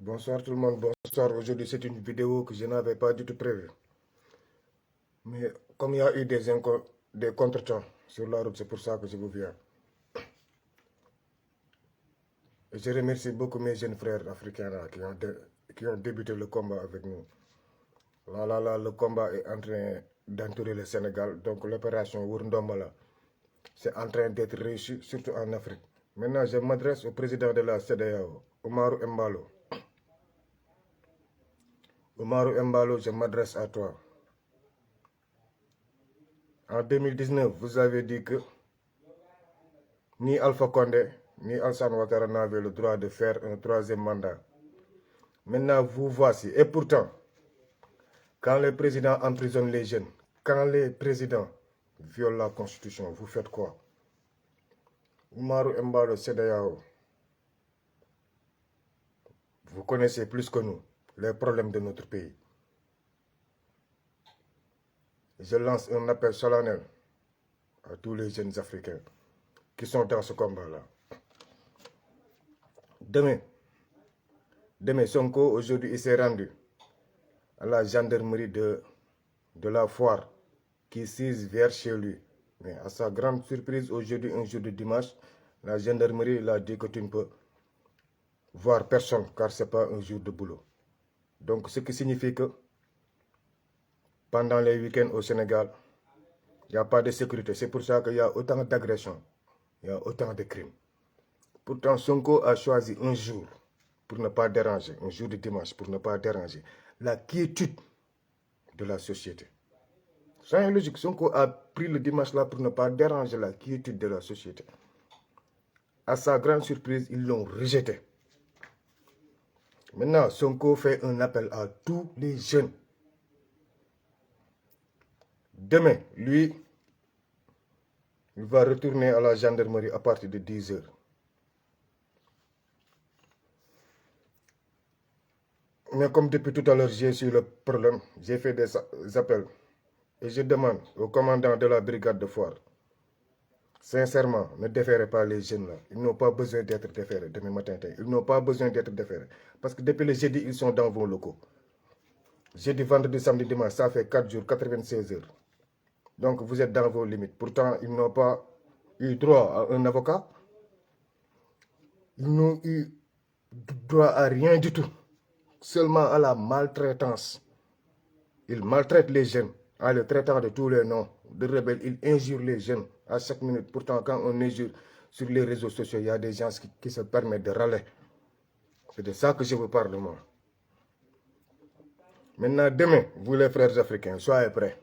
Bonsoir tout le monde, bonsoir. Aujourd'hui c'est une vidéo que je n'avais pas du tout prévue. Mais comme il y a eu des contretemps sur la route, c'est pour ça que je vous viens. Et je remercie beaucoup mes jeunes frères africains là, qui ont débuté le combat avec nous. Là, le combat est en train d'entourer le Sénégal. Donc l'opération Wurundombala, c'est en train d'être réussi, surtout en Afrique. Maintenant, je m'adresse au président de la CEDEAO, Oumarou Embalo. Oumarou Embalo, je m'adresse à toi. En 2019, vous avez dit que ni Alpha Condé, ni Alassane Ouattara n'avaient le droit de faire un troisième mandat. Maintenant, vous voici. Et pourtant, quand les présidents emprisonnent les jeunes, quand les présidents violent la Constitution, vous faites quoi? Oumarou Embalo CEDEAO, vous connaissez plus que nous les problèmes de notre pays. Je lance un appel solennel à tous les jeunes africains qui sont dans ce combat-là. Demain, Sonko, aujourd'hui, il s'est rendu à la gendarmerie de la foire qui sise vers chez lui. Mais à sa grande surprise, aujourd'hui, un jour de dimanche, la gendarmerie l'a dit que tu ne peux voir personne car ce n'est pas un jour de boulot. Donc, ce qui signifie que pendant les week-ends au Sénégal, il n'y a pas de sécurité. C'est pour ça qu'il y a autant d'agressions, il y a autant de crimes. Pourtant, Sonko a choisi un jour pour ne pas déranger, un jour de dimanche pour ne pas déranger la quiétude de la société. C'est logique, Sonko a pris le dimanche là pour ne pas déranger la quiétude de la société. À sa grande surprise, ils l'ont rejeté. Maintenant, Sonko fait un appel à tous les jeunes. Demain, lui, il va retourner à la gendarmerie à partir de 10 h. Mais comme depuis tout à l'heure, j'ai su le problème, j'ai fait des appels. Et je demande au commandant de la brigade de foire, sincèrement, ne déférez pas les jeunes là. Ils n'ont pas besoin d'être déférés demain matin. Ils n'ont pas besoin d'être déférés. Parce que depuis le jeudi, ils sont dans vos locaux. Jeudi, vendredi, samedi, dimanche, ça fait 4 jours, 96 heures. Donc vous êtes dans vos limites. Pourtant, ils n'ont pas eu droit à un avocat. Ils n'ont eu droit à rien du tout. Seulement à la maltraitance. Ils maltraitent les jeunes en les traitant de tous les noms de rebelles. Ils injurent les jeunes à chaque minute. Pourtant, quand on injure sur les réseaux sociaux, il y a des gens qui se permettent de râler. C'est de ça que je vous parle, moi. Maintenant, demain, vous les frères africains, soyez prêts.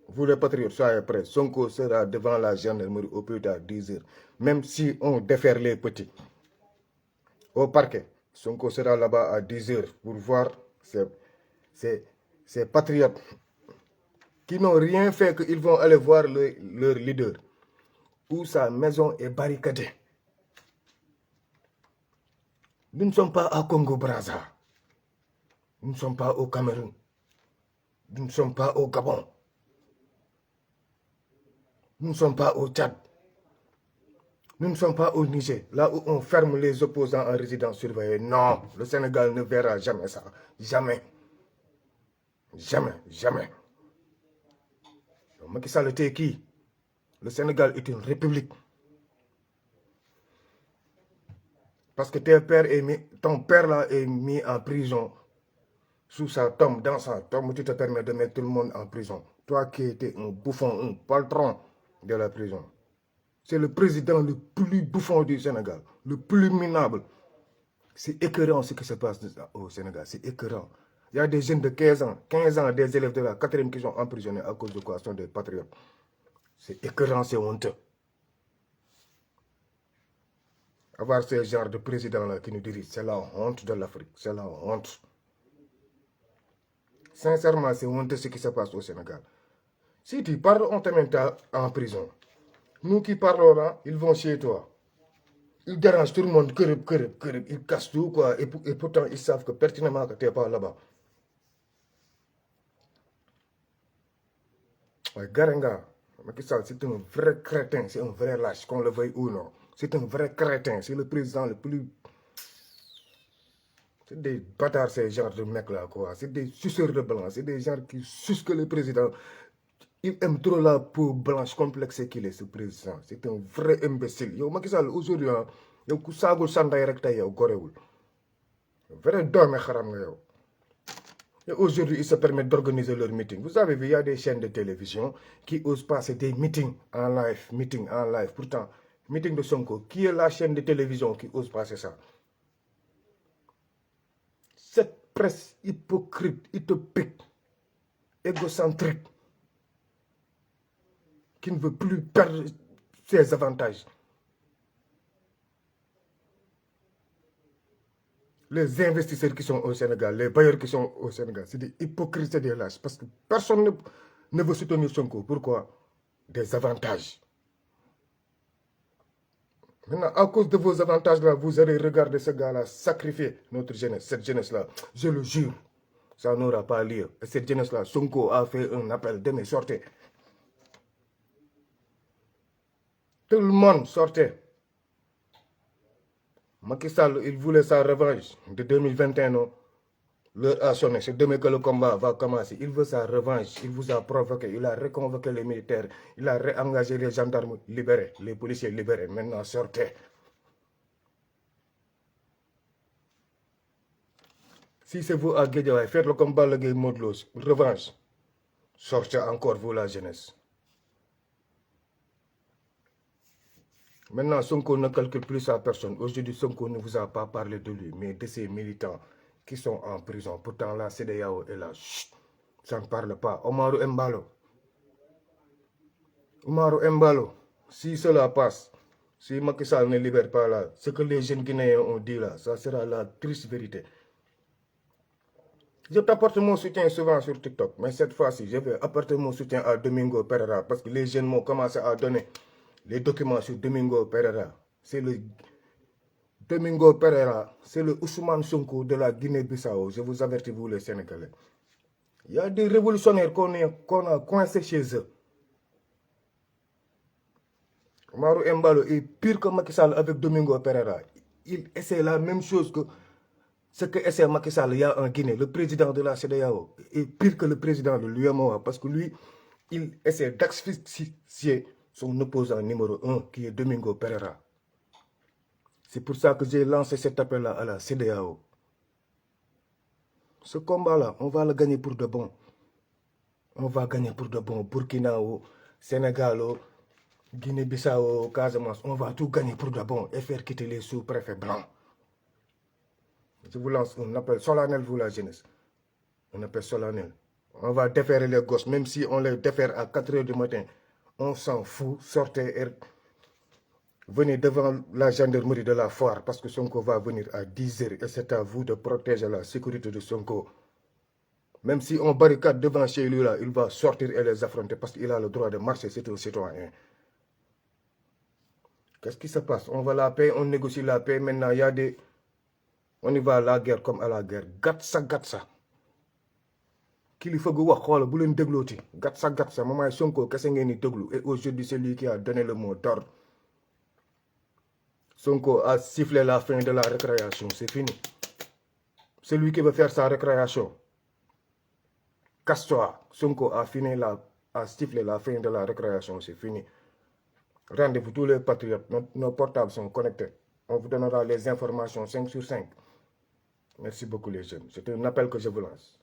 Vous les patriotes, soyez prêts. Sonko sera devant la gendarmerie au plus tard 10 h. Même si on défère les petits au parquet, Sonko sera là-bas à 10 h pour voir ces patriotes qui n'ont rien fait, qu'ils vont aller voir leur leader, où sa maison est barricadée. Nous ne sommes pas à Congo-Brazza. Nous ne sommes pas au Cameroun. Nous ne sommes pas au Gabon. Nous ne sommes pas au Tchad. Nous ne sommes pas au Niger, là où on ferme les opposants en résidence surveillée. Non, le Sénégal ne verra jamais ça. Jamais. Jamais, jamais. Macky Sall était qui? Le Sénégal est une république. Parce que ton père là est mis en prison sous sa tombe, dans sa tombe, tu te permets de mettre tout le monde en prison. Toi qui étais un bouffon, un poltron de la prison. C'est le président le plus bouffon du Sénégal, le plus minable. C'est écœurant ce qui se passe au Sénégal, c'est écœurant. Il y a des jeunes de 15 ans, des élèves de la 4e qui sont emprisonnés à cause de quoi? Ce sont des patriotes. C'est écœurant, c'est honteux. Avoir ce genre de président-là qui nous dirige, c'est la honte de l'Afrique, c'est la honte. Sincèrement, c'est honteux ce qui se passe au Sénégal. Si tu parles, on te met en prison. Nous qui parlons là, ils vont chez toi. Ils dérangent tout le monde, ils cassent tout, quoi. Et pourtant, ils savent que pertinemment que tu n'es pas là-bas. Ouais, Garenga, c'est un vrai crétin, c'est un vrai lâche, qu'on le veuille ou non. C'est un vrai crétin, c'est le président le plus... C'est des bâtards, ces genres de mecs-là, quoi. C'est des suceurs de blanc. C'est des gens qui sucent que le président. Il aime trop la peau blanche complexée qu'il est, ce président. C'est un vrai imbécile. Yo, Macky Sall, aujourd'hui, yow ku saagul sanday rek tey yow gorewul. Vrai doome xaram nga yow. Et aujourd'hui, ils se permettent d'organiser leur meeting. Vous avez vu, il y a des chaînes de télévision qui osent passer des meetings en live. Pourtant, meeting de Sonko, qui est la chaîne de télévision qui ose passer ça? Cette presse hypocrite, utopique, égocentrique, qui ne veut plus perdre ses avantages. Les investisseurs qui sont au Sénégal, les bailleurs qui sont au Sénégal, c'est des hypocrites et des lâches. Parce que personne ne veut soutenir Sonko. Pourquoi? Des avantages. Maintenant, à cause de vos avantages-là, vous allez regarder ce gars-là sacrifier notre jeunesse, cette jeunesse-là. Je le jure, ça n'aura pas lieu. Et cette jeunesse-là, Sonko a fait un appel, demain, sortez. Tout le monde sortait. Macky Sall, il voulait sa revanche de 2021, non? L'heure a sonné, c'est demain que le combat va commencer. Il veut sa revanche, il vous a provoqué, il a reconvoqué les militaires, il a réengagé les gendarmes libérés, les policiers libérés. Maintenant, sortez. Si c'est vous à Guédiawaye, faites le combat, le Gueye Modlos, revanche. Sortez encore, vous, la jeunesse. Maintenant, Sonko ne calcule plus sa personne. Aujourd'hui, Sonko ne vous a pas parlé de lui, mais de ses militants qui sont en prison. Pourtant, la CEDEAO est là. Chut, ça ne parle pas. Omarou Embalo, si cela passe, si Macky Sall ne libère pas là, ce que les jeunes Guinéens ont dit là, ça sera la triste vérité. Je t'apporte mon soutien souvent sur TikTok, mais cette fois-ci, je vais apporter mon soutien à Domingo Pereira parce que les jeunes m'ont commencé à donner les documents sur Domingo Pereira. C'est le Domingo Pereira, c'est le Ousmane Sonko de la Guinée-Bissau. Je vous avertis, vous les Sénégalais. Il y a des révolutionnaires qu'on a coincés chez eux. Omarou Embalo est pire que Macky Sall avec Domingo Pereira. Il essaie la même chose que ce que essaie Macky Sall il y a en Guinée. Le président de la CEDEAO est pire que le président de l'UEMOA parce que lui, il essaie d'asphyxier son opposant numéro 1 qui est Domingo Pereira. C'est pour ça que j'ai lancé cet appel-là à la CEDEAO. Ce combat-là, on va le gagner pour de bon. On va gagner pour de bon. Burkina, Sénégal, Guinée-Bissau, Casamance, on va tout gagner pour de bon et faire quitter les sous-préfets blancs. Je vous lance un appel solennel, vous la jeunesse. Un appel solennel. On va déférer les gosses, même si on les défère à 4 h du matin. On s'en fout, sortez et venez devant la gendarmerie de la foire parce que Sonko va venir à 10 h et c'est à vous de protéger la sécurité de Sonko. Même si on barricade devant chez lui là, il va sortir et les affronter parce qu'il a le droit de marcher, c'est un citoyen. Qu'est-ce qui se passe? On va la paix, on négocie la paix. Maintenant, il y a des... On y va à la guerre comme à la guerre. Gatsa. Kilifa gu wax xoola bu leen déglooti. Gatsa. Maman Sonko kese ngeen di déglu. Et aujourd'hui, c'est lui qui a donné le mot d'ordre. Sonko a sifflé la fin de la récréation. C'est fini. C'est lui qui veut faire sa récréation. Casse-toi. Sonko a sifflé la fin de la récréation. C'est fini. Rendez-vous tous les patriotes. Nos portables sont connectés. On vous donnera les informations 5 sur 5. Merci beaucoup les jeunes. C'est un appel que je vous lance.